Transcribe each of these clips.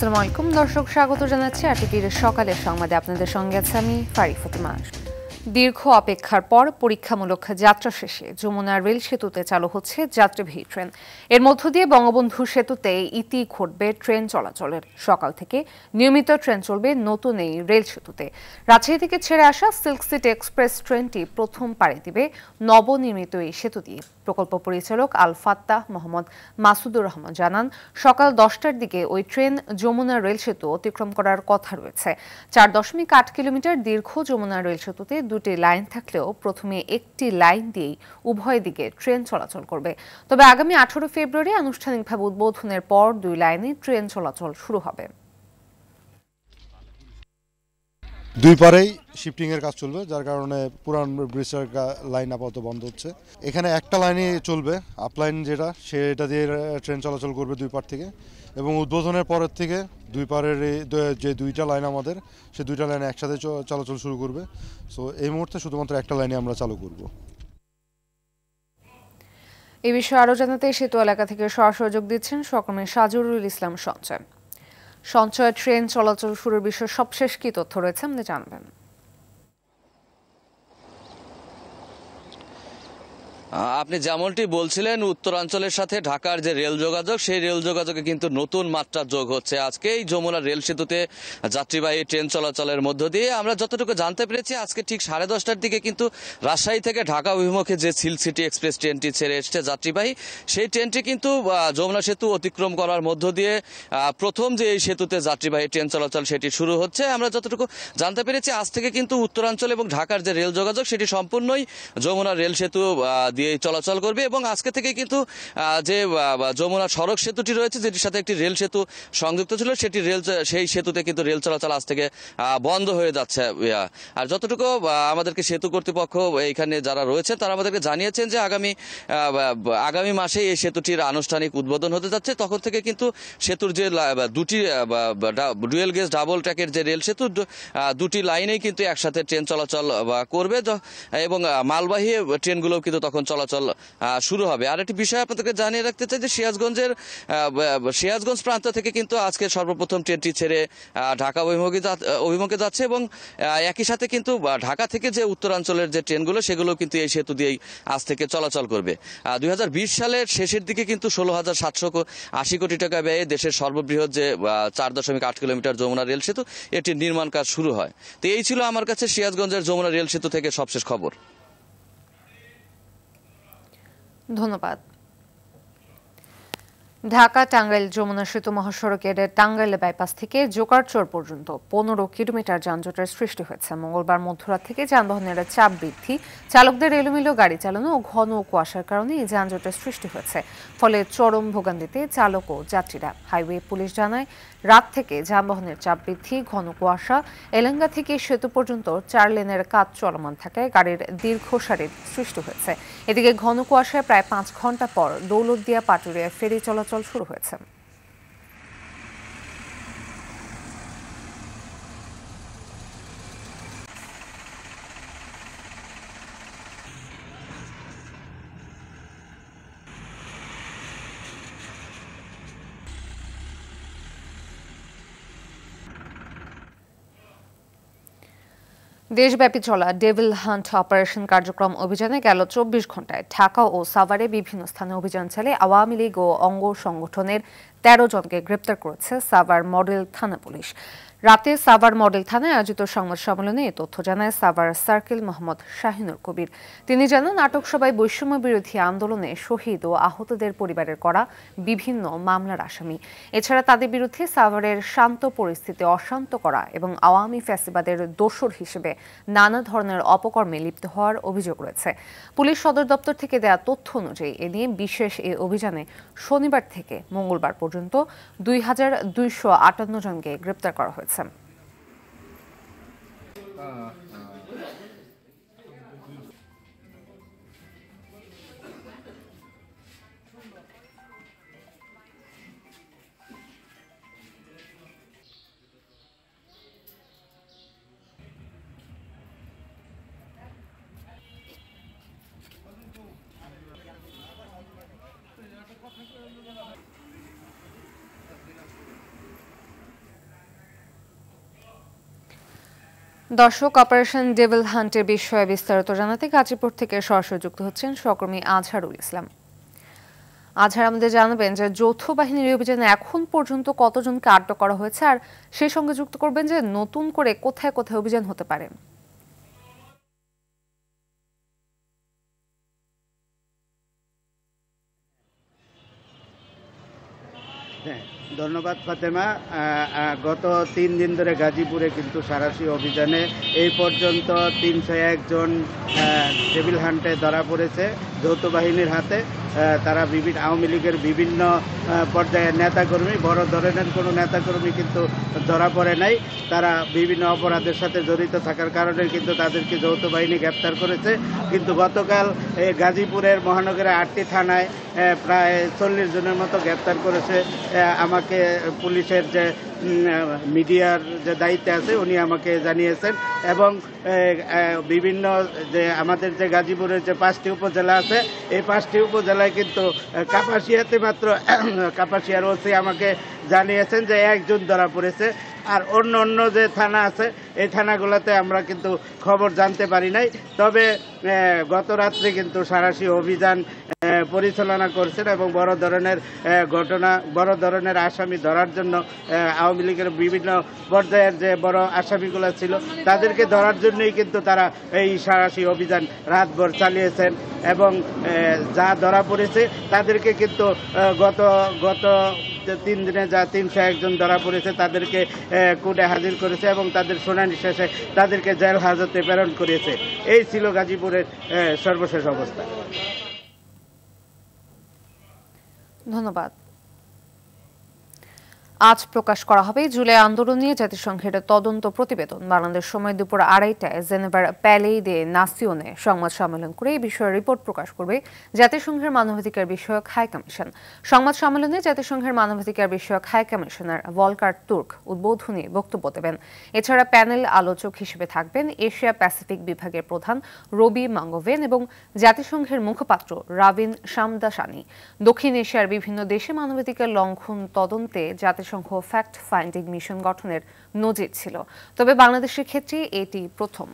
আসসালামু আলাইকুম দর্শক, স্বাগত জানাচ্ছি আরটিভির সকালের সংবাদে। আপনাদের সঙ্গে আছে আমি ফারি ফাতিমা। দীর্ঘ অপেক্ষার পর পরীক্ষামূলক যাত্রা শেষে যমুনা রেল সেতুতে চালু হচ্ছে যাত্রীবাহী ট্রেন। এর মধ্য দিয়ে বঙ্গবন্ধু সেতুতে ইতি ঘটবে ট্রেন চলাচলের। সকাল থেকে নিয়মিত ট্রেন চলবে নতুন এই রেল সেতুতে। রাজশাহী থেকে ছেড়ে আসা সিল্ক সিটি এক্সপ্রেস ট্রেনটি প্রথম পাড়ি দিবে নবনির্মিত এই সেতু দিয়ে। প্রকল্প পরিচালক আল ফাত্তাহ মোহাম্মদ মাসুদুর রহমান জানান, সকাল 10টার দিকে ওই ট্রেন যমুনা রেল সেতু অতিক্রম করার কথা রয়েছে। 4.8 কিলোমিটার দীর্ঘ যমুনা রেল সেতুতে দুটি লাইন থাকলেও প্রথমে একটি লাইন দিয়েই উভয় দিকে ট্রেন চলাচল করবে। তবে আগামী 18 ফেব্রুয়ারি আনুষ্ঠানিকভাবে উদ্বোধনের পর দুই লাইনে ট্রেন চলাচল শুরু হবে। দুই পারেই শিফটিং এর কাজ চলবে, যার কারণে পুরান ব্রিজের লাইন আপাতত বন্ধ হচ্ছে। এখানে একটা লাইনই চলবে, আপ লাইন যেটা, সেটা দিয়ে ট্রেন চলাচল করবে দুই পার থেকে, এবং উদ্বোধনের পরের থেকে দুই পারের যে দুইটা লাইন আমাদের, সেই দুইটা লাইনে একসাথে চলাচল শুরু করবে। সো এই মুহূর্তে শুধুমাত্র একটা লাইনে আমরা চালু করব। এই বিষয়ে আরও জানাতে সেতু এলাকা থেকে সরাসরি যোগ দিচ্ছেন সহকর্মী সাজুরুল ইসলাম সঞ্চয়। সঞ্চয়, ট্রেন চলাচল শুরুর বিষয়ে সবশেষ কি তথ্য রয়েছে আপনি জানবেন? আপনি যেমনটি বলছিলেন, উত্তরাঞ্চলের সাথে ঢাকার যে রেল যোগাযোগ, সেই রেল যোগাযোগে কিন্তু নতুন মাত্রা যোগ হচ্ছে আজকে এই যমুনা রেল সেতুতে যাত্রীবাহী ট্রেন চলাচলের মধ্য দিয়ে। আমরা যতটুকু জানতে পেরেছি, আজকে ঠিক 10:30টার দিকে কিন্তু রাজশাহী থেকে ঢাকা অভিমুখে যে সিল্ক সিটি এক্সপ্রেস ট্রেনটি ছেড়ে এসছে যাত্রীবাহী, সেই ট্রেনটি কিন্তু যমুনা সেতু অতিক্রম করার মধ্য দিয়ে প্রথম যে এই সেতুতে যাত্রীবাহী ট্রেন চলাচল সেটি শুরু হচ্ছে। আমরা যতটুকু জানতে পেরেছি, আজ থেকে কিন্তু উত্তরাঞ্চল এবং ঢাকার যে রেল যোগাযোগ সেটি সম্পূর্ণই যমুনা রেল সেতু দিয়ে চলাচল করবে। এবং আজকে থেকে কিন্তু যে যমুনা সড়ক সেতুটি রয়েছে, যেটির সাথে একটি রেল সেতু সংযুক্ত ছিল, সেই সেতুতে কিন্তু রেল চলাচল আজ থেকে বন্ধ হয়ে যাচ্ছে। আর যতটুকু আমাদেরকে সেতু কর্তৃপক্ষ এখানে যারা রয়েছে তারা আমাদেরকে জানিয়েছেন যে আগামী মাসে এই সেতুটির আনুষ্ঠানিক উদ্বোধন হতে যাচ্ছে। তখন থেকে কিন্তু সেতুর যে দুটি ডুয়েল গেজ ডাবল ট্র্যাকের যে রেল সেতু, দুটি লাইনেই কিন্তু একসাথে ট্রেন চলাচল করবে, এবং মালবাহী ট্রেনগুলোও কিন্তু তখন চলাচল শুরু হবে। আর একটি বিষয় আপনাদেরকে জানিয়ে রাখতে চাই যে সিরাজগঞ্জ প্রান্ত থেকে কিন্তু আজকে সর্বপ্রথম ট্রেনটি ছেড়ে ঢাকা অভিমুখে যাচ্ছে, এবং একই সাথে কিন্তু ঢাকা থেকে যে উত্তরাঞ্চলের যে ট্রেনগুলো, সেগুলো কিন্তু এই সেতু দিয়েই আজ থেকে চলাচল করবে। 2020 সালের শেষের দিকে কিন্তু 16,780 কোটি টাকা ব্যয়ে দেশের সর্ববৃহৎ যে 4.8 কিলোমিটার যমুনা রেল সেতু, এটির নির্মাণ কাজ শুরু হয়। তো এই ছিল আমার কাছে সিরাজগঞ্জের যমুনা রেল সেতু থেকে সবশেষ খবর। ধন্যবাদ। ঢাকা টাঙ্গাইল যমুনা সেতু মহাসড়কের টাঙ্গাইল বাইপাস থেকে জোকারচর পর্যন্ত 15 কিলোমিটার যানজটের সৃষ্টি হয়েছে। মঙ্গলবার মধ্যরাত থেকে যানবাহনের চাপ বৃদ্ধি, চালকদের এলোমেলো গাড়ি চালানো ও ঘন কুয়াশার কারণে এই যানজটের সৃষ্টি হয়েছে। ফলে চরম ভোগান্তিতে চালক ও যাত্রীরা। হাইওয়ে পুলিশ জানায়, রাত থেকে যানবাহনের চাপ বৃদ্ধি, ঘন কুয়াশা, এলেঙ্গা থেকে সেতু পর্যন্ত 4 লেনের কাজ চলমান থাকায় গাড়ির দীর্ঘ সারির সৃষ্টি হয়েছে। এদিকে ঘন কুয়াশায় প্রায় 5 ঘন্টা পর দৌলতদিয়া পাটুরিয়া ফেরি চলাচল শুরু হয়েছে। দেশব্যাপী চলা ডেভিল হান্ট অপারেশন কার্যক্রম অভিযানে গেল 24 ঘন্টায় ঢাকা ও সাভারে বিভিন্ন স্থানে অভিযান চালিয়ে আওয়ামী লীগ ও অঙ্গ সংগঠনের 13 জনকে গ্রেপ্তার করেছে সাভার মডেল থানা পুলিশ। রাতে সাভার মডেল থানায় আয়োজিত সংবাদ সম্মেলনে এ তথ্য জানায় সাভার সার্কেল মোহাম্মদ শাহিনুর কবির। তিনি জানান, আটক সবাই বৈষম্য বিরোধী আন্দোলনে শহীদ ও আহতদের পরিবারের করা বিভিন্ন মামলার আসামি। এছাড়া তাদের বিরুদ্ধে সাভারের শান্ত পরিস্থিতি অশান্ত করা এবং আওয়ামী ফ্যাসিবাদের দোসর হিসেবে নানা ধরনের অপকর্মে লিপ্ত হওয়ার অভিযোগ রয়েছে। পুলিশ সদর দপ্তর থেকে দেয়া তথ্য অনুযায়ী এ নিয়ে বিশেষ এই অভিযানে শনিবার থেকে মঙ্গলবার পর্যন্ত 2258 জনকে গ্রেপ্তার করা হয়েছে। দর্শক, অপারেশন ডেভিল হান্টের বিষয়ে বিস্তারিত জানাতে গাজীপুর থেকে সরাসরি যুক্ত হচ্ছেন সহকর্মী আজহারুল ইসলাম। আজহার, আমাদের জানাবেন যে যৌথ বাহিনীর অভিযানে এখন পর্যন্ত কতজনকে আটক করা হয়েছে, আর সেই সঙ্গে যুক্ত করবেন যে নতুন করে কোথায় কোথায় অভিযান হতে পারে। ধন্যবাদ ফাতেমা। গত 3 দিন ধরে গাজীপুরে কিন্তু সাঁড়াশি অভিযানে এই পর্যন্ত 301 জন ডেভিল হান্টে ধরা পড়েছে যৌথ বাহিনীর হাতে। তারা আওয়ামী লীগের বিভিন্ন পর্যায়ের নেতাকর্মী, বড় ধরনের কোনো নেতাকর্মী কিন্তু ধরা পড়ে নাই। তারা বিভিন্ন অপরাধের সাথে জড়িত থাকার কারণে কিন্তু তাদেরকে যৌথ বাহিনী গ্রেপ্তার করেছে। কিন্তু গতকাল গাজীপুরের মহানগরের 8টি থানায় প্রায় 40 জনের মতো গ্রেপ্তার করেছে। আমাকে পুলিশের যে মিডিয়ার যে দায়িত্বে আছে উনি আমাকে জানিয়েছেন, এবং বিভিন্ন যে আমাদের যে গাজীপুরের যে 5টি উপজেলা আছে এই 5টি উপজেলায় কিন্তু কাপাসিয়াতে মাত্র কাপাসিয়ার ওসি আমাকে জানিয়েছেন যে 1 জন ধরা পড়েছে। আর অন্য অন্য যে থানা আছে এই থানাগুলোতে আমরা কিন্তু খবর জানতে পারি নাই। তবে গত রাত্রে কিন্তু সাঁড়াশি অভিযান পরিচালনা করছেন এবং বড় ধরনের ঘটনা, বড় ধরনের আসামি ধরার জন্য আওয়ামী লীগের বিভিন্ন পর্যায়ের যে বড় আসামিগুলো ছিল তাদেরকে ধরার জন্যই কিন্তু তারা এই সাঁড়াশি অভিযান রাতভর চালিয়েছেন। এবং যা ধরা পড়েছে তাদেরকে কিন্তু গত 3 দিনে যা 301 জন ধরা পড়েছে তাদেরকে কোর্টে হাজির করেছে এবং তাদের শুনানি শেষে তাদেরকে জেল হাজতে প্রেরণ করেছে। এই ছিল গাজীপুরের সর্বশেষ অবস্থা। ধন্যবাদ। আজ প্রকাশ করা হবে জুলাই আন্দোলন নিয়ে জাতিসংঘের তদন্ত প্রতিবেদন। বাংলাদেশ সময় দুপুর 2:30টায় জেনেভার প্যালেই দে নাসিওনে সংবাদ সম্মেলন করে এই বিষয়ে রিপোর্ট প্রকাশ করবে জাতিসংঘের মানবাধিকার বিষয়ক হাই কমিশন। সংবাদ সম্মেলনে জাতিসংঘের মানবাধিকার বিষয়ক হাই কমিশনার ভলকার তুর্ক উদ্বোধনী বক্তব্য দেবেন। এছাড়া প্যানেল আলোচক হিসেবে থাকবেন এশিয়া প্যাসিফিক বিভাগের প্রধান রবি মাঙ্গোভেন এবং জাতিসংঘের মুখপাত্র রাবিন শামদাসানি। দক্ষিণ এশিয়ার বিভিন্ন দেশে মানবাধিকার লঙ্ঘন তদন্তে জাতিসংঘ ফ্যাক্ট ফাইন্ডিং মিশন গঠনের নজির ছিল, তবে বাংলাদেশের ক্ষেত্রে এটি প্রথম।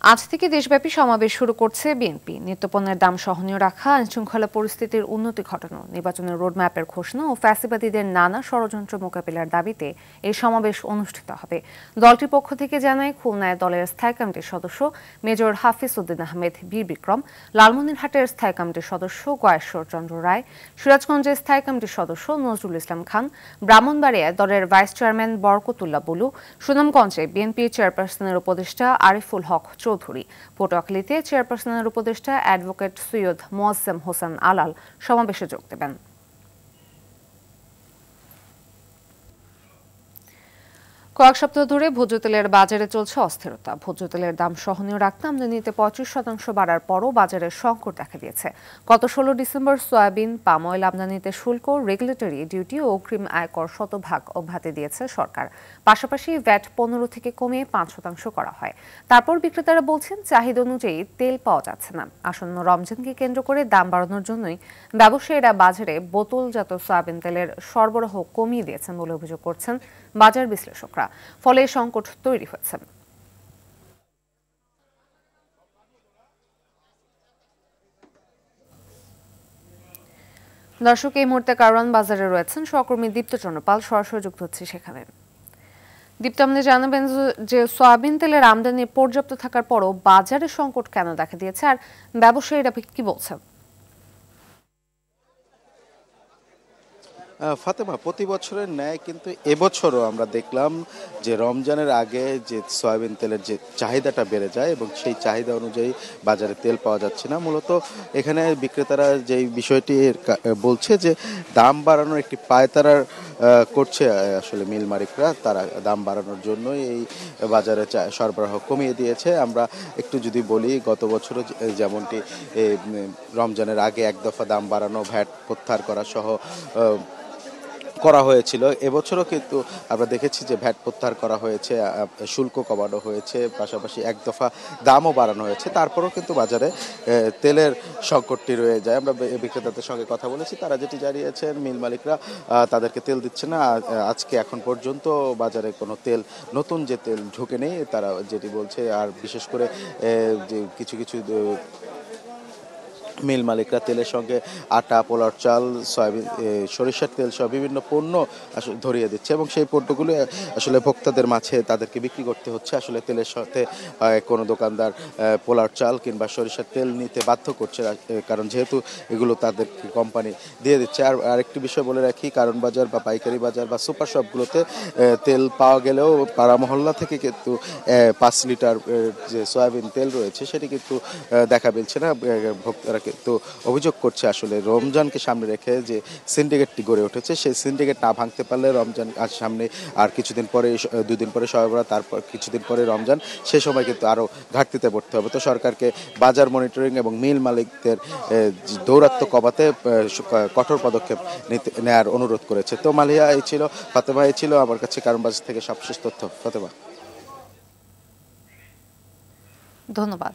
আজ থেকে দেশব্যাপী সমাবেশ শুরু করছে বিএনপি। নিত্যপণ্যের দাম সহনীয় রাখা, আইনশৃঙ্খলা পরিস্থিতির উন্নতি ঘটানো, নির্বাচনের রোডম্যাপের ঘোষণা ও ফ্যাসিবাদীদের নানা ষড়যন্ত্র মোকাবিলার দাবিতে এই সমাবেশ অনুষ্ঠিত হবে। দলটির পক্ষ থেকে জানায়, খুলনায় দলের স্থায়ী কমিটির সদস্য মেজর হাফিজ উদ্দিন আহমেদ বীর বিক্রম, লালমনিরহাটের স্থায়ী কমিটির সদস্য গয়েশ্বর চন্দ্র রায়, সিরাজগঞ্জের স্থায়ী কমিটির সদস্য নজরুল ইসলাম খান, ব্রাহ্মণবাড়িয়ায় দলের ভাইস চেয়ারম্যান বরকতুল্লাহ বুলু, সুনামগঞ্জে বিএনপি চেয়ারপারসনের উপদেষ্টা আরিফুল হক চৌধুরী, পটুয়াখালীতে চেয়ারপারসনের উপদেষ্টা অ্যাডভোকেট সৈয়দ মোয়াজ্জেম হোসেন আলাল সমাবেশে যোগ দেবেন। কয়েক সপ্তাহ ধরে ভোজ্য তেলের বাজারে চলছে অস্থিরতা। ভোজ্য তেলের দাম সহনীয় রাখতে আমদানিতে 25% বাড়ার পরও বাজারে সংকট দেখা দিয়েছে। গত 16 ডিসেম্বর সয়াবিন, পাম অয়েল আমদানিতে শুল্ক, রেগুলেটরি ডিউটি ও অগ্রিম আয়কর শতভাগ অব্যাহতি দিয়েছে সরকার। পাশাপাশি ভ্যাট 15 থেকে কমিয়ে 5% করা হয়। তারপর বিক্রেতারা বলছেন, চাহিদা অনুযায়ী তেল পাওয়া যাচ্ছে না। আসন্ন রমজানকে কেন্দ্র করে দাম বাড়ানোর জন্যই ব্যবসায়ীরা বাজারে বোতলজাত সয়াবিন তেলের সরবরাহ কমিয়ে দিয়েছেন বলে অভিযোগ করছেন বাজার বিশ্লেষকরা। ফলে সংকট তৈরি হয়েছে। দর্শক, এই মুহূর্তে কারওয়ান বাজারে রয়েছেন সহকর্মী দীপ্ত চন্দ্রপাল, সরাসরি যুক্ত হচ্ছে সেখানে। দীপ্ত, আপনি জানাবেন যে সয়াবিন তেলের আমদানি পর্যাপ্ত থাকার পরও বাজারে সংকট কেন দেখা দিয়েছে, আর ব্যবসায়ীরা কি বলছেন? ফাতেমা, প্রতি বছরের ন্যায় কিন্তু এবছরও আমরা দেখলাম যে রমজানের আগে যে সয়াবিন তেলের যে চাহিদাটা বেড়ে যায় এবং সেই চাহিদা অনুযায়ী বাজারে তেল পাওয়া যাচ্ছে না। মূলত এখানে বিক্রেতারা যেই বিষয়টি বলছে যে দাম বাড়ানোর একটি পায়তারা করছে আসলে মিল মালিকরা, তারা দাম বাড়ানোর জন্যই এই বাজারে সরবরাহ কমিয়ে দিয়েছে। আমরা একটু যদি বলি, গত বছরও যেমনটি রমজানের আগে এক দফা দাম বাড়ানো, ভ্যাট প্রত্যাহার করা সহ করা হয়েছিল। এবছরও কিন্তু আমরা দেখেছি যে ভ্যাট প্রত্যাহার করা হয়েছে, শুল্ক কমানো হয়েছে, পাশাপাশি এক দফা দামও বাড়ানো হয়েছে। তারপরেও কিন্তু বাজারে তেলের সংকটটি রয়ে যায়। আমরা বিক্রেতাদের সঙ্গে কথা বলেছি, তারা যেটি জানিয়েছেন মিল মালিকরা তাদেরকে তেল দিচ্ছে না। আজকে এখন পর্যন্ত বাজারে কোনো তেল, নতুন যে তেল ঢুকে নেই তারা যেটি বলছে। আর বিশেষ করে যে কিছু কিছু মিল মালিকরা তেলের সঙ্গে আটা, পোলার চাল, সয়াবিন, সরিষার তেল সহ বিভিন্ন পণ্য আসলে ধরিয়ে দিচ্ছে এবং সেই পণ্যগুলো আসলে ভোক্তাদের মাঝে তাদেরকে বিক্রি করতে হচ্ছে। আসলে তেলের সাথে কোনো দোকানদার পোলার চাল কিংবা সরিষার তেল নিতে বাধ্য করছে, কারণ যেহেতু এগুলো তাদেরকে কোম্পানি দিয়ে দিচ্ছে। আর আরেকটি বিষয় বলে রাখি, কারণ বাজার বা পাইকারি বাজার বা সুপার শপগুলোতে তেল পাওয়া গেলেও পাড়া মহল্লা থেকে কিন্তু 5 লিটার যে সয়াবিন তেল রয়েছে সেটি কিন্তু দেখা মিলছে না। ভোক্তারা কিন্তু অভিযোগ করছে আসলে রমজানকে সামনে রেখে যে সিন্ডিকেটটি গড়ে উঠেছে, সেই সিন্ডিকেট না ভাঙতে পারলে রমজান আজ সামনে, আর কিছুদিন পরে 2 দিন পরে শবে বরাত, তারপর কিছুদিন পরে রমজান, সে সময় কিন্তু আরও ঘাটতিতে পড়তে হবে। তো সরকারকে বাজার মনিটরিং এবং মিল মালিকদের দৌরাত্ম্য কমাতে কঠোর পদক্ষেপ নেওয়ার অনুরোধ করেছে। তো মালিয়া এই ছিল, ফাতেমা এই ছিল আমার কাছে কারণ বাজার থেকে সবশেষ তথ্য। ফাতেমা, ধন্যবাদ।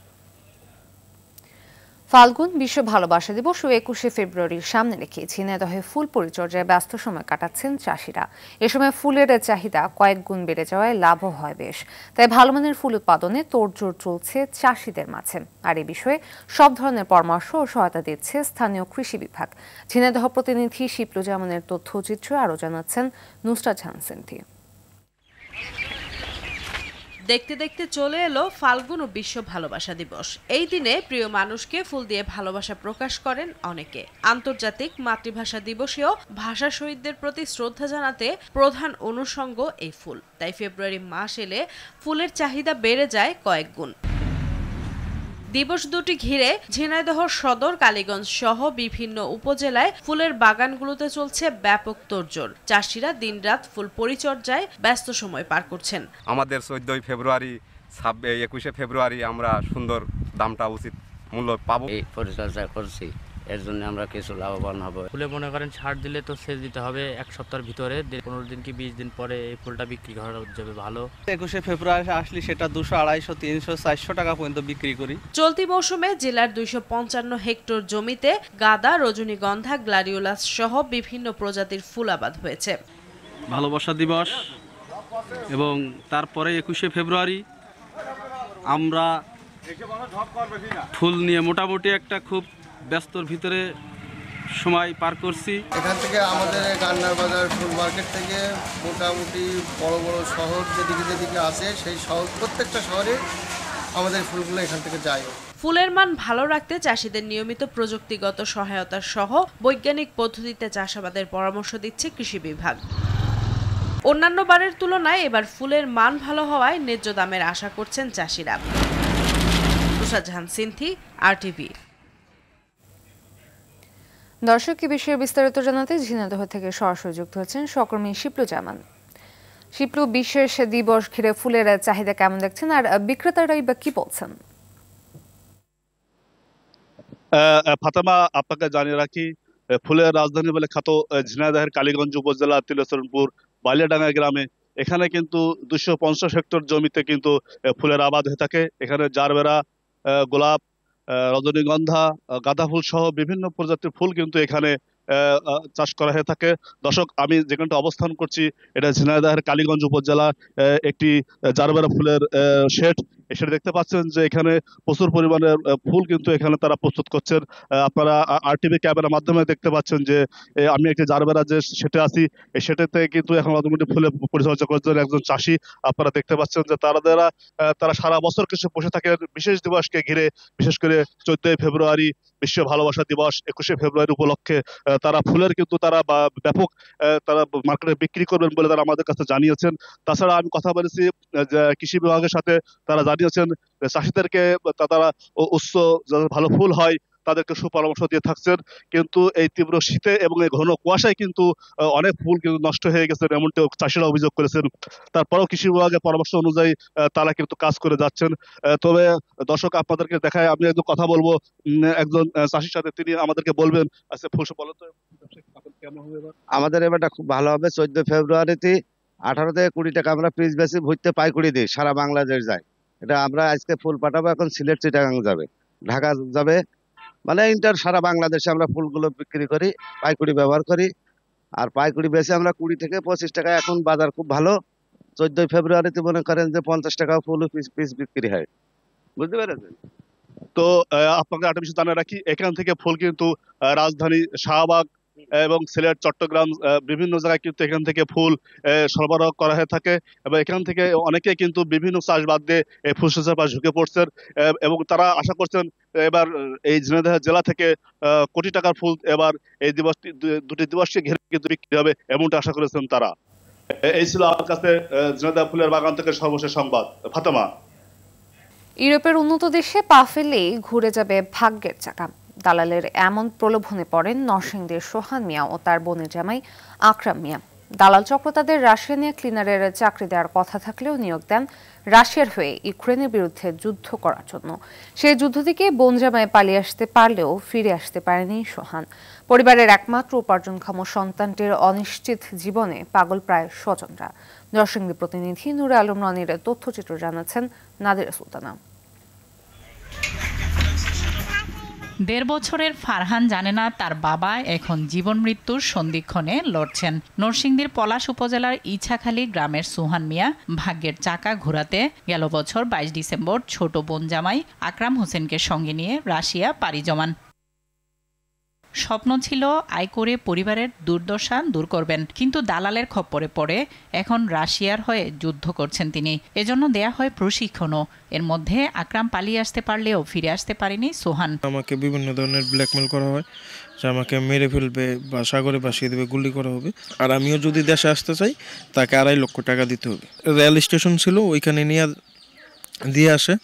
ফাল্গুন বিশ্ব ভালোবাসা দিবস ও 21শে ফেব্রুয়ারির সামনে রেখে ঝিনাইদহে ফুল পরিচর্যায় ব্যস্ত সময় কাটাচ্ছেন চাষিরা। এ সময় ফুলের চাহিদা কয়েক গুণ বেড়ে যাওয়ায় লাভও হয় বেশ। তাই ভালো মানের ফুল উৎপাদনে তোড়জোড় চলছে চাষিদের মাঝে। আর এ বিষয়ে সব ধরনের পরামর্শ ও সহায়তা দিচ্ছে স্থানীয় কৃষি বিভাগ। ঝিনাইদহ প্রতিনিধি শিপ্লুজামানের তথ্যচিত্র আরও জানাচ্ছেন নুসরাত জাহান সিন্থি। দেখতে দেখতে চলে এলো ফাল্গুন ও বিশ্ব ভালোবাসা দিবস। এই দিনে প্রিয় মানুষকে ফুল দিয়ে ভালোবাসা প্রকাশ করেন অনেকে। আন্তর্জাতিক মাতৃভাষা দিবসেও ভাষা শহীদদের প্রতি শ্রদ্ধা জানাতে প্রধান অনুষঙ্গ এই ফুল। তাই ফেব্রুয়ারি মাস এলে ফুলের চাহিদা বেড়ে যায় কয়েক গুণ। দিবস দুটি ঘিরে ঝিনাইদহ সদর, কালীগঞ্জ সহ বিভিন্ন উপজেলায় ফুলের বাগানগুলোতে চলছে ব্যাপক তোড়জোড়। চাষিরা দিনরাত ফুল পরিচর্যায় ব্যস্ত সময় পার করছেন। আমাদের 14 ফেব্রুয়ারি, 21শে ফেব্রুয়ারি আমরা সুন্দর দামটা উচিত মূল্য পাবো। এই পরিচর্যা করছি, এর জন্য আমরা কিছু লাভবান হব। ফুলে মনে করেন সার দিলে তো সেচ দিতে হবে 1 সপ্তাহের ভিতরে, 15 দিন কি 20 দিন পরে এই ফুলটা বিক্রি করা যাবে ভালো। 21শে ফেব্রুয়ারি আসলে সেটা 200, 250, 300, 400 টাকা পর্যন্ত বিক্রি করি। চলতি মৌসুমে জেলার 255 হেক্টর জমিতে গাঁদা, রজনীগন্ধা, গ্লাডিওলাস সহ বিভিন্ন প্রজাতির ফুল আবাদ হয়েছে। ভালোবাসা দিবস এবং তারপরে 21শে ফেব্রুয়ারি আমরা ফুল নিয়ে মোটামুটি একটা খুব ব্যস্তর ভিতরে সময় পার করছি। এখান থেকে আমাদের গান্নার বাজার ফুল মার্কেট থেকে মোটামুটি বড় বড় শহর যেদিকে আছে সেই শহর, প্রত্যেকটা শহরে আমাদের ফুলগুলো এখান থেকে যায়। ফুলের মান ভালো রাখতে চাষিদের নিয়মিত প্রযুক্তিগত সহায়তা সহ বৈজ্ঞানিক পদ্ধতিতে চাষাবাদের পরামর্শ দিচ্ছে কৃষি বিভাগ। অন্যান্য বারের তুলনায় এবার ফুলের মান ভালো হওয়ায় ন্যায্য দামের আশা করছেন চাষিরা। নুসরাত জাহান সিন্থি, RTV। দর্শক, এই বিষয়ে বিস্তারিত জানাতে ঝিনাইদহ থেকে সরাসরি যুক্ত হচ্ছেন সহকর্মী শিপ্লুজামান। শিপ্লু, বিশেষ দিবস ঘিরে ফুলের চাহিদা কেমন দেখছেন, আর বিক্রেতারাই বা কি বলছেন? ফাতেমা, আপনাকে জানিয়ে রাখি, ফুলের রাজধানী বলে খ্যাত ঝিনাইদহের কালীগঞ্জ উপজেলা তিলেশ্বরপুর বালিয়াডাঙ্গা গ্রামে এখানে কিন্তু 250 হেক্টর জমিতে কিন্তু ফুলের আবাদ হয়ে থাকে। এখানে জারবেরা, গোলাপ, রজনীগন্ধা, গাঁদা ফুল সহ বিভিন্ন প্রজাতির ফুল কিন্তু এখানে চাষ করা হয়ে থাকে। দর্শক, আমি যেখানটা অবস্থান করছি এটা ঝিনাইদহের কালীগঞ্জ উপজেলা একটি জারবেরা ফুলের শেড। সেটা দেখতে পাচ্ছেন যে এখানে প্রচুর পরিমাণে ফুল কিন্তু এখানে তারা প্রস্তুত করছেন। আপনারা RTV ক্যামেরার মাধ্যমে দেখতে পাচ্ছেন যে আমি একটি জারবেরা যে সেটে আছি, এই সেটেতে কিন্তু এখন অটোমেটিক ফুলে পরিচর্যা করছেন একজন চাষি। আপনারা দেখতে পাচ্ছেন যে তারা সারা বছর কিছু বসে থাকেন বিশেষ দিবসকে ঘিরে, বিশেষ করে 14 ফেব্রুয়ারি বিশ্ব ভালোবাসা দিবস, 21শে ফেব্রুয়ারি উপলক্ষে তারা ফুলের কিন্তু তারা ব্যাপক তারা মার্কেটে বিক্রি করবেন বলে তারা আমাদের কাছে জানিয়েছেন। তাছাড়া আমি কথা বলেছি যে কৃষি বিভাগের সাথে, তারা জানিয়েছেন চাষিদেরকে তারা উচ্চ ভালো ফুল হয় তাদেরকে সুপরামর্শ দিয়ে থাকছেন। কিন্তু এই তীব্র শীতে এবং এই ঘন কুয়াশায় কিন্তু অনেক ফুল কিন্তু নষ্ট হয়ে গেছে, এমনটি চাষিরা অভিযোগ করেছেন। তারপরেও কৃষি বিভাগের পরামর্শ অনুযায়ী তারা কিন্তু কাজ করে যাচ্ছেন। তবে দর্শক, আপনাদেরকে দেখায় আমি একজন কথা বলবো একজন চাষির সাথে, তিনি আমাদেরকে বলবেন। আচ্ছা, ফুল বলেন তো আমাদের এবারটা খুব ভালো হবে। 14 ফেব্রুয়ারিতে 18 থেকে 20 টাকা আমরা পিস বেশি ভুইতে পাইকুড়ি দিই, সারা বাংলাদেশ যায়। এটা আমরা আজকে ফুল পাঠাবো, এখন সিলেট চিটাগাং যাবে, ঢাকা যাবে, মানে সারা বাংলাদেশে আমরা ফুলগুলো বিক্রি করি, পাইকুড়ি ব্যবহার করি। আর পাইকুড়ি বেশি আমরা 20 থেকে 25 টাকা, এখন বাজার খুব ভালো। 14 ফেব্রুয়ারিতে মনে করেন যে 50 টাকা ফুল পিস বিক্রি হয়, বুঝতে পেরেছেন? তো আপনাকে একটা বিষয় জানিয়ে রাখি, এখান থেকে ফুল কিন্তু রাজধানী শাহবাগ এবং সিলেট, চট্টগ্রাম বিভিন্ন জায়গায় কিন্তু এখান থেকে ফুল সরবরাহ করা হয়ে থাকে এবং এখান থেকে অনেকে কিন্তু বিভিন্ন চাষবাদ দিয়ে ফুল চাষের পাশে ঝুঁকে পড়ছেন এবং তারা আশা করছেন এবার এই ঝিনাইদহ জেলা থেকে কোটি টাকার ফুল এবার এই দিবসটি, দুটি দিবসকে ঘিরে কিন্তু বিক্রি হবে এমনটা আশা করেছেন তারা। এই ছিল আমার কাছে ঝিনাইদহ ফুলের বাগান থেকে সর্বশেষ সংবাদ। ফাতেমা। ইউরোপের উন্নত দেশে পা ফেলেই ঘুরে যাবে ভাগ্যের চাকা। দালালের এমন প্রলোভনে পড়েন নরসিংদীর সোহান মিয়া ও তার বোনের জামাই আকরাম মিয়া। দালাল চক্র তাদের রাশিয়ানিয়া ক্লিনারের চাকরি দেওয়ার কথা থাকলেও নিয়োগ দেন রাশিয়ার হয়ে ইউক্রেনের বিরুদ্ধে যুদ্ধ করার জন্য। সেই যুদ্ধ থেকে বোন জামাই পালিয়ে আসতে পারলেও ফিরে আসতে পারেনি সোহান। পরিবারের একমাত্র উপার্জনক্ষম সন্তানটির অনিশ্চিত জীবনে পাগল প্রায় স্বজনরা। নরসিংদী প্রতিনিধি নুরে আলম রনির তথ্যচিত্র জানাচ্ছেন নাদিরা সুলতানা। 1.5 বছরের ফারহান জানে না তার বাবা এখন জীবন মৃত্যুর সন্ধিক্ষণে লড়ছেন। নরসিংদীর পলাশ উপজেলার ইছাখালী গ্রামের সোহান মিয়া ভাগ্যের চাকা ঘোরাতে গেল বছর 22 ডিসেম্বর ছোট বোন জামাই আকরাম হোসেনকে সঙ্গে নিয়ে রাশিয়া পাড়ি জমান। স্বপ্ন ছিল আয় করে পরিবারের দুর্দশা দূর করবেন, কিন্তু দালালের খপ্পরে পড়ে এখন রাশিয়ার হয়ে যুদ্ধ করছেন তিনি। এজন্য দেয়া হয় প্রশিক্ষণও। এর মধ্যে আকরাম পালিয়ে আসতে পারলেও ফিরে আসতে পারেনি সোহান। আমাকে বিভিন্ন ধরনের ব্ল্যাকমেল করা হয় যে আমাকে মেরে ফেলবে বা সাগরে ভাসিয়ে দেবে, গুলি করা হবে। আর আমিও যদি দেশে আসতে চাই তাকে 2.5 লক্ষ টাকা দিতে হবে। রেল স্টেশন ছিল, ওইখানে নিয়ে দিয়ে আসে,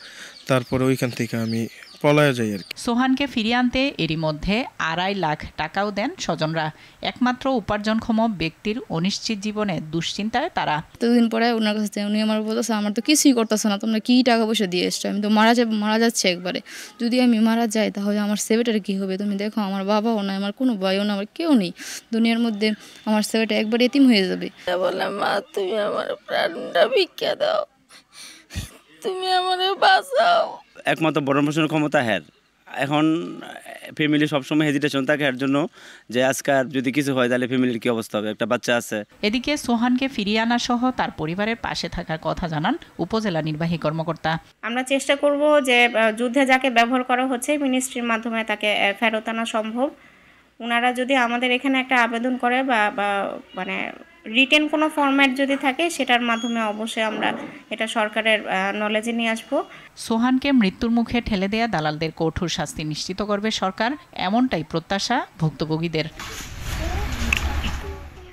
তারপরে ওইখান থেকে আমি পলায়ে যাই আর কি। সোহানকে ফিরিয়ে আনতে এরই মধ্যে 2.5 লাখ টাকাও দেন স্বজনরা। একমাত্র উপার্জনক্ষম ব্যক্তির অনিশ্চিত জীবনে দুশ্চিন্তায় তারা। এতদিন পরে ওনার কাছে উনি আমার বলতেছে আমার তো কিছুই করতেছে না, তোমরা কি টাকা পয়সা দিয়ে এসছো, আমি তো মারা যাচ্ছে একবারে। যদি আমি মারা যাই তাহলে আমার সেবেটার কি হবে? তুমি দেখো আমার বাবাও নাই, আমার কোনো ভাইও না, আমার কেউ নেই দুনিয়ার মধ্যে, আমার সেবেটা একবার এতিম হয়ে যাবে। বললাম মা তুমি আমার প্রাণটা ভিক্ষা দাও, তুমি আমারে বাঁচাও। একমাত্র ভরণ পোষণের ক্ষমতা হ্যার। এখন ফ্যামিলি সবসময় হেজিটেশন থাকে এর জন্য যে আজকাল যদি কিছু হয় তাহলে ফ্যামিলির কি অবস্থা হবে, একটা বাচ্চা আছে। এদিকে সোহানকে ফিরিয়ে আনা সহ তার পরিবারের পাশে থাকার কথা জানান উপজেলা নির্বাহী কর্মকর্তা। আমরা চেষ্টা করব যে যুদ্ধে যাকে ব্যবহার করা হচ্ছে মিনিস্ট্রির মাধ্যমে তাকে ফেরত আনা সম্ভব। ওনারা যদি আমাদের এখানে একটা আবেদন করে বা মানে রিটেন কোনো ফরম্যাট যদি থাকে সেটার মাধ্যমে অবশ্যই আমরা এটা সরকারের নলেজে নিয়ে আসব। সোহানকে মৃত্যুর মুখে ঠেলে দেয়া দালালদের কঠোর শাস্তি নিশ্চিত করবে সরকার, এমনটাই প্রত্যাশা ভুক্তভোগীদের।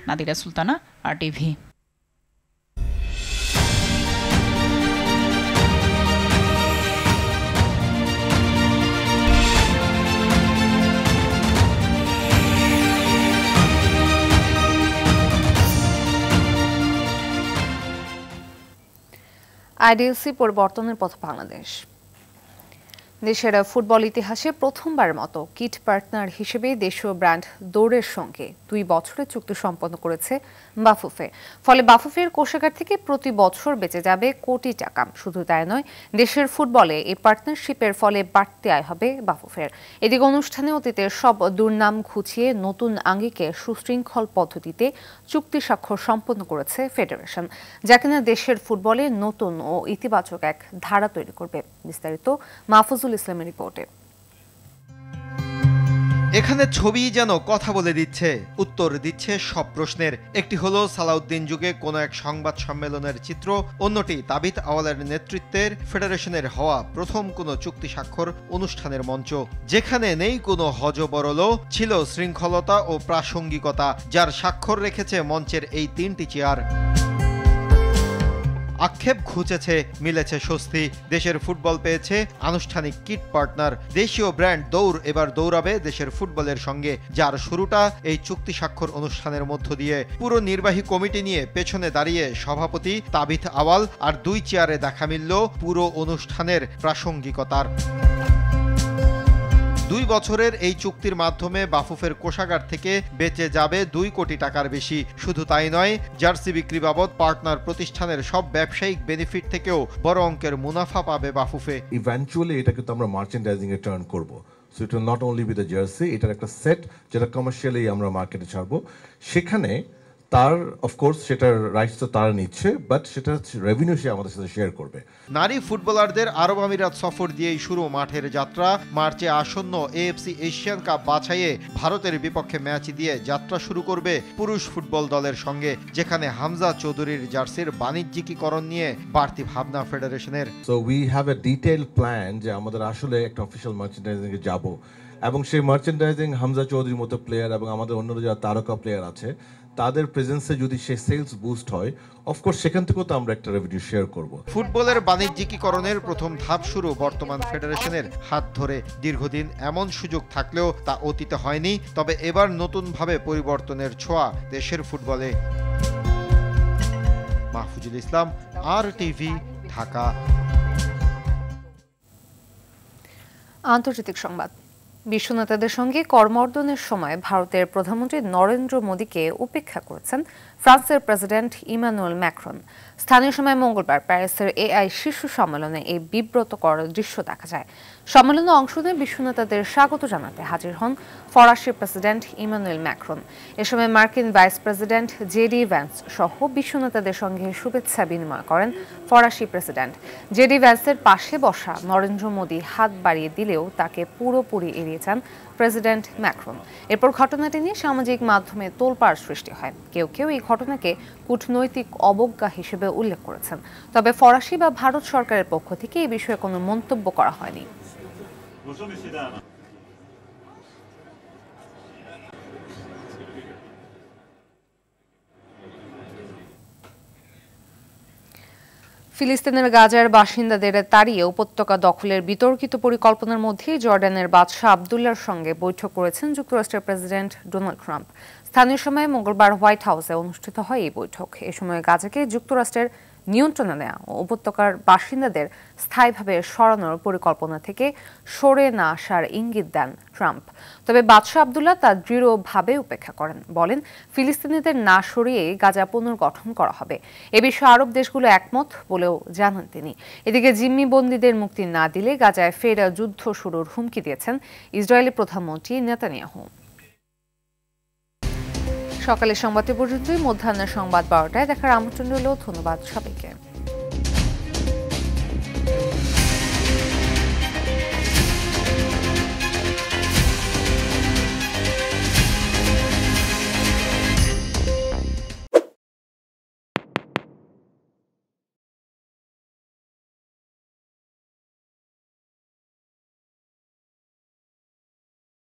নাদিরা সুলতানা, RTV। আইডিএলসি পরিবর্তনের পথে বাংলাদেশ। দেশের ফুটবল ইতিহাসে প্রথমবার মতো কিট পার্টনার হিসেবে দেশীয় ব্র্যান্ড দৌড়ের সঙ্গে 2 বছরের চুক্তি সম্পন্ন করেছে বাফুফে। ফলে বাফুফের কোষাগার থেকে প্রতি বছর বেঁচে যাবে কোটি টাকা। শুধু তাই নয়, দেশের ফুটবলে এই পার্টনারশিপের ফলে বাড়তি আয় হবে বাফুফের। এদিকে অনুষ্ঠানে অতীতের সব দুর্নাম ঘুচিয়ে নতুন আঙ্গিকে সুশৃঙ্খল পদ্ধতিতে চুক্তি স্বাক্ষর সম্পন্ন করেছে ফেডারেশন, যা কিনা দেশের ফুটবলে নতুন ও ইতিবাচক এক ধারা তৈরি করবে। বিস্তারিত মাহফুজুল ইসলামের রিপোর্টে। এখানে ছবি যেন কথা বলে দিচ্ছে, উত্তর দিচ্ছে সব প্রশ্নের। একটি হলো সালাউদ্দিন যুগে কোনো এক সংবাদ সম্মেলনের চিত্র, অন্যটি তাবিথ আওয়ালের নেতৃত্বের ফেডারেশনের হওয়া প্রথম কোনো চুক্তি স্বাক্ষর অনুষ্ঠানের মঞ্চ, যেখানে নেই কোনো হজবরল, ছিল শৃঙ্খলতা ও প্রাসঙ্গিকতা, যার স্বাক্ষর রেখেছে মঞ্চের এই 3টি চেয়ার। আক্ষেপ ঘুচেছে, মিলেছে স্বস্তি। দেশের ফুটবল পেয়েছে আনুষ্ঠানিক কিট পার্টনার। দেশীয় ব্র্যান্ড দৌড় এবার দৌড়াবে দেশের ফুটবলের সঙ্গে, যার শুরুটা এই চুক্তি স্বাক্ষর অনুষ্ঠানের মধ্য দিয়ে। পুরো নির্বাহী কমিটি নিয়ে পেছনে দাঁড়িয়ে সভাপতি তাবিথ আওয়াল, আর 2 চেয়ারে দেখা মিলল পুরো অনুষ্ঠানের প্রাসঙ্গিকতার। 2 বছরের এই চুক্তির মাধ্যমে বাফুফের কোষাগার থেকে বেঁচে যাবে 2 কোটি টাকার বেশি। শুধু তাই নয়, জার্সি বিক্রি বাবদ পার্টনার প্রতিষ্ঠানের সব ব্যবসায়িক বেনিফিট থেকেও বড় অঙ্কের মুনাফা পাবে বাফুফে। ইভেন্চুয়ালি এটা কিন্তু আমরা মার্চেন্ডাইজিং এ টার্ন করব। So it will not only be the jersey, এটার একটা সেট যেটা কমার্শিয়ালি আমরা মার্কেটে ছাড়বো। সেখানে তার অফকোর্স সেটার রাইটস তো তারা নিচ্ছে, বাট সেটা রেভিনিউ সে আমাদের সাথে শেয়ার করবে। নারী ফুটবলারদের আরব আমিরাত সফর দিয়েই শুরু মাঠের যাত্রা। মার্চে আসন্ন এএফসি এশিয়ান কাপ বাছাইয়ে ভারতের বিপক্ষে ম্যাচ দিয়ে যাত্রা শুরু করবে পুরুষ ফুটবল দলের সঙ্গে, যেখানে হামজা চৌধুরীর জার্সির বাণিজ্যিকীকরণ নিয়ে বাড়তি ভাবনা ফেডারেশনের। So we have a detail plan যে আমাদের আসলে একটা অফিশিয়াল মার্চেন্ডাইজিং এ যাব, এবং সেই মার্চেন্ডাইজিং হামজা চৌধুরীর মতো প্লেয়ার এবং আমাদের অন্যান্য যারা তারকা প্লেয়ার আছে তাদের প্রেজেন্সে যদি সেই সেলস বুস্ট হয়, অফকোর্স সেখান থেকেও তো আমরা একটা রেভিনিউ শেয়ার করব। ফুটবলের বাণিজ্যিকীকরণের প্রথম ধাপ শুরু বর্তমান ফেডারেশনের হাত ধরে। দীর্ঘদিন এমন সুযোগ থাকলেও তা অতীতে হয়নি, তবে এবার নতুনভাবে পরিবর্তনের ছোঁয়া দেশের ফুটবলে। মাহফুজুল ইসলাম, RTV, ঢাকা। আন্তর্জাতিক সংবাদ। বিশ্ব নেতাদের সঙ্গে করমর্দনের সময় ভারতের প্রধানমন্ত্রী নরেন্দ্র মোদীকে উপেক্ষা করেছেন ফ্রান্সের প্রেসিডেন্ট ইমানুয়েল ম্যাক্রন। স্থানীয় সময় মঙ্গলবার প্যারিসের AI শীর্ষ সম্মেলনে এই বিব্রতকর দৃশ্য দেখা যায়। সম্মেলনে অংশ নিয়ে বিশ্ব নেতাদের স্বাগত জানাতে হাজির হন ফরাসি প্রেসিডেন্ট ইমানুয়েল ম্যাক্রন। এ সময় মার্কিন ভাইস প্রেসিডেন্ট JD ভ্যান্স সহ বিশ্ব নেতাদের সঙ্গে শুভেচ্ছা বিনিময় করেন ফরাসি প্রেসিডেন্ট। JD ভ্যান্সের পাশে বসা নরেন্দ্র মোদী হাত বাড়িয়ে দিলেও তাকে পুরোপুরি এড়িয়ে যান প্রেসিডেন্ট ম্যাক্রন। এরপর ঘটনাটি নিয়ে সামাজিক মাধ্যমে তোলপাড় সৃষ্টি হয়। কেউ কেউ এই ঘটনাকে কূটনৈতিক অবজ্ঞা হিসেবে উল্লেখ করেছেন, তবে ফরাসি বা ভারত সরকারের পক্ষ থেকে এই বিষয়ে কোনো মন্তব্য করা হয়নি। ফিলিস্তিনের গাজার বাসিন্দাদের তাড়িয়ে উপত্যকা দখলের বিতর্কিত পরিকল্পনার মধ্যে জর্ডানের বাদশাহ আবদুল্লাহর সঙ্গে বৈঠক করেছেন যুক্তরাষ্ট্রের প্রেসিডেন্ট ডোনাল্ড ট্রাম্প। স্থানীয় সময়ে মঙ্গলবার হোয়াইট হাউসে অনুষ্ঠিত হয় এই বৈঠক। এ সময় গাজাকে যুক্তরাষ্ট্রের নিয়ন্ত্রণে নেওয়া ও উপত্যকার বাসিন্দাদের স্থায়ীভাবে সরানোর পরিকল্পনা থেকে সরে না আসার ইঙ্গিত দেন ট্রাম্প। তবে বাদশাহ আবদুল্লাহ তা দৃঢ়ভাবে উপেক্ষা করেন, বলেন ফিলিস্তিনিদের না সরিয়ে গাজা পুনর্গঠন করা হবে। এ বিষয়ে আরব দেশগুলো একমত বলেও জানান তিনি। এদিকে জিম্মি বন্দীদের মুক্তি না দিলে গাজায় ফের যুদ্ধ শুরুর হুমকি দিয়েছেন ইসরায়েলি প্রধানমন্ত্রী নেতানিয়াহু। সকালের সংবাদে পর্যন্তই। মধ্যাহ্নের সংবাদ 12টায় দেখার আমন্ত্রণ রইল। ধন্যবাদ সবাইকে।